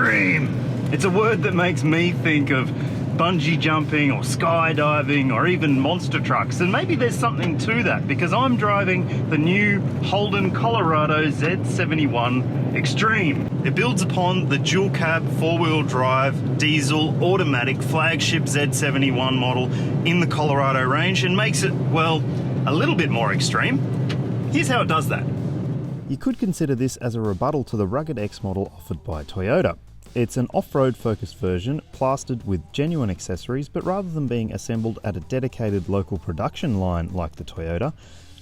Extreme. It's a word that makes me think of bungee jumping or skydiving or even monster trucks, and maybe there's something to that because I'm driving the new Holden Colorado Z71 Xtreme. It builds upon the dual cab 4-wheel drive diesel automatic flagship Z71 model in the Colorado range and makes it, well, a little bit more extreme. Here's how it does that. You could consider this as a rebuttal to the Rugged X model offered by Toyota. It's an off-road focused version, plastered with genuine accessories, but rather than being assembled at a dedicated local production line like the Toyota,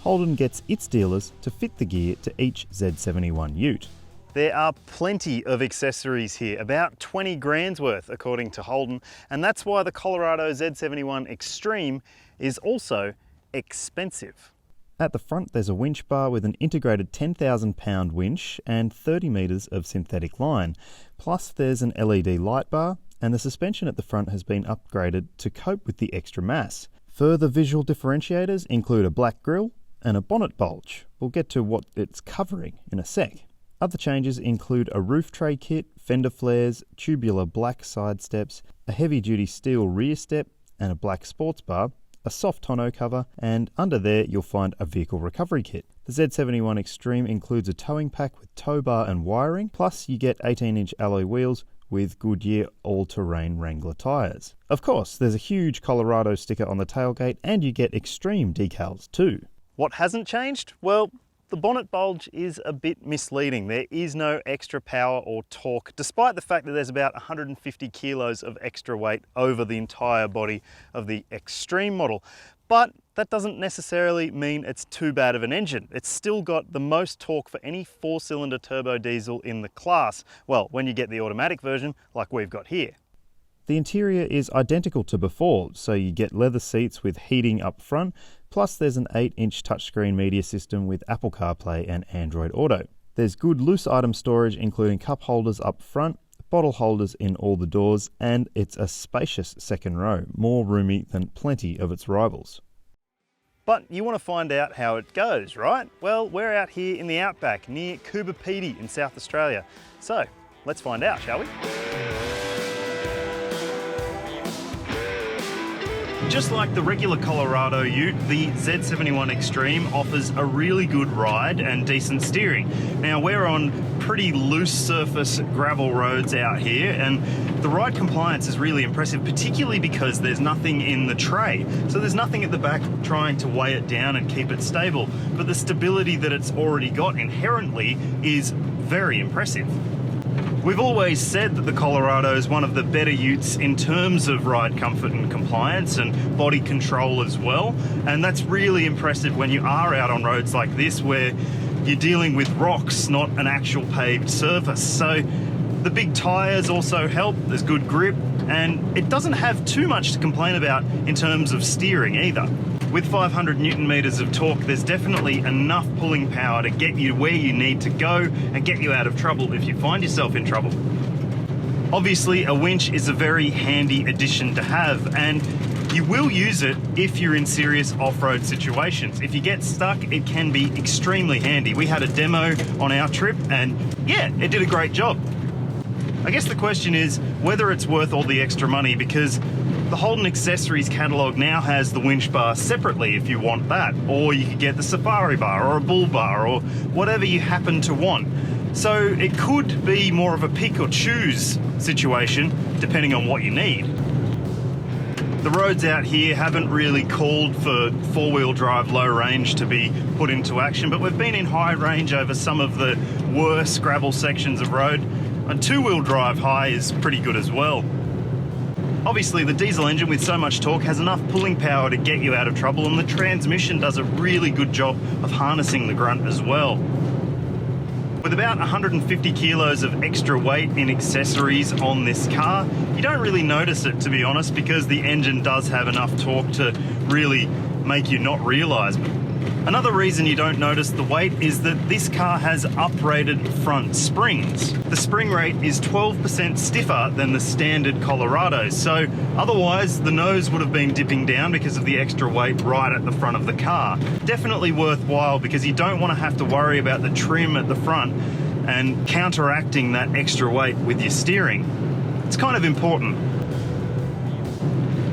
Holden gets its dealers to fit the gear to each Z71 ute. There are plenty of accessories here, about 20 grand's worth according to Holden, and that's why the Colorado Z71 Xtreme is also expensive. At the front there's a winch bar with an integrated 10,000 pound winch and 30 metres of synthetic line. Plus there's an LED light bar, and the suspension at the front has been upgraded to cope with the extra mass. Further visual differentiators include a black grille and a bonnet bulge. We'll get to what it's covering in a sec. Other changes include a roof tray kit, fender flares, tubular black side steps, a heavy duty steel rear step and a black sports bar, a soft tonneau cover, and under there you'll find a vehicle recovery kit. The Z71 Xtreme includes a towing pack with tow bar and wiring, plus you get 18-inch alloy wheels with Goodyear all-terrain Wrangler tyres. Of course, there's a huge Colorado sticker on the tailgate, and you get Extreme decals too. What hasn't changed? Well, the bonnet bulge is a bit misleading. There is no extra power or torque, despite the fact that there's about 150 kilos of extra weight over the entire body of the Xtreme model. But that doesn't necessarily mean it's too bad of an engine. It's still got the most torque for any 4-cylinder turbo diesel in the class. Well, when you get the automatic version, like we've got here. The interior is identical to before, so you get leather seats with heating up front, plus there's an 8-inch touchscreen media system with Apple CarPlay and Android Auto. There's good loose item storage, including cup holders up front, bottle holders in all the doors, and it's a spacious second row, more roomy than plenty of its rivals. But you want to find out how it goes, right? Well, we're out here in the outback near Coober Pedy in South Australia. So let's find out, shall we? Just like the regular Colorado ute, the Z71 Xtreme offers a really good ride and decent steering. Now we're on pretty loose surface gravel roads out here, and the ride compliance is really impressive, particularly because there's nothing in the tray. So there's nothing at the back trying to weigh it down and keep it stable, but the stability that it's already got inherently is very impressive. We've always said that the Colorado is one of the better utes in terms of ride comfort and compliance and body control as well, and that's really impressive when you are out on roads like this where you're dealing with rocks, not an actual paved surface. So the big tyres also help, there's good grip, and it doesn't have too much to complain about in terms of steering either. With 500 Newton meters of torque, there's definitely enough pulling power to get you where you need to go and get you out of trouble if you find yourself in trouble. Obviously, a winch is a very handy addition to have, and you will use it if you're in serious off-road situations. If you get stuck, it can be extremely handy. We had a demo on our trip, and yeah, it did a great job. I guess the question is whether it's worth all the extra money, because the Holden accessories catalogue now has the winch bar separately if you want that, or you could get the safari bar or a bull bar or whatever you happen to want. So it could be more of a pick or choose situation depending on what you need. The roads out here haven't really called for 4-wheel drive low range to be put into action, but we've been in high range over some of the worse gravel sections of road. A 2-wheel drive high is pretty good as well. Obviously, the diesel engine with so much torque has enough pulling power to get you out of trouble, and the transmission does a really good job of harnessing the grunt as well. With about 150 kilos of extra weight in accessories on this car, you don't really notice it, to be honest, because the engine does have enough torque to really make you not realise. Another reason you don't notice the weight is that this car has uprated front springs. The spring rate is 12% stiffer than the standard Colorado, so otherwise the nose would have been dipping down because of the extra weight right at the front of the car. Definitely worthwhile because you don't want to have to worry about the trim at the front and counteracting that extra weight with your steering. It's kind of important.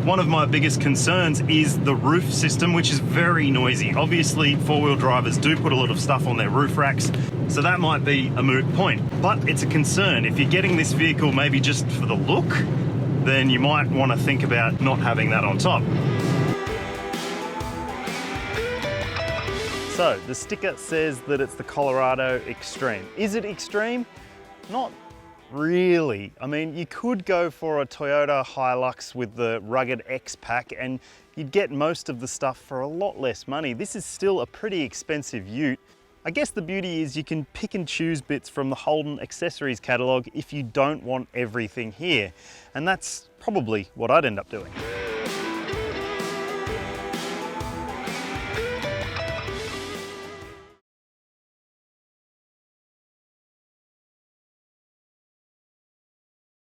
One of my biggest concerns is the roof system, which is very noisy. Obviously, four-wheel drivers do put a lot of stuff on their roof racks, so that might be a moot point. But it's a concern. If you're getting this vehicle maybe just for the look, then you might want to think about not having that on top. So, the sticker says that it's the Colorado Xtreme. Is it extreme? Not really. I mean, you could go for a Toyota Hilux with the rugged X pack and you'd get most of the stuff for a lot less money. This is still a pretty expensive ute. I guess the beauty is you can pick and choose bits from the Holden accessories catalogue if you don't want everything here. And that's probably what I'd end up doing.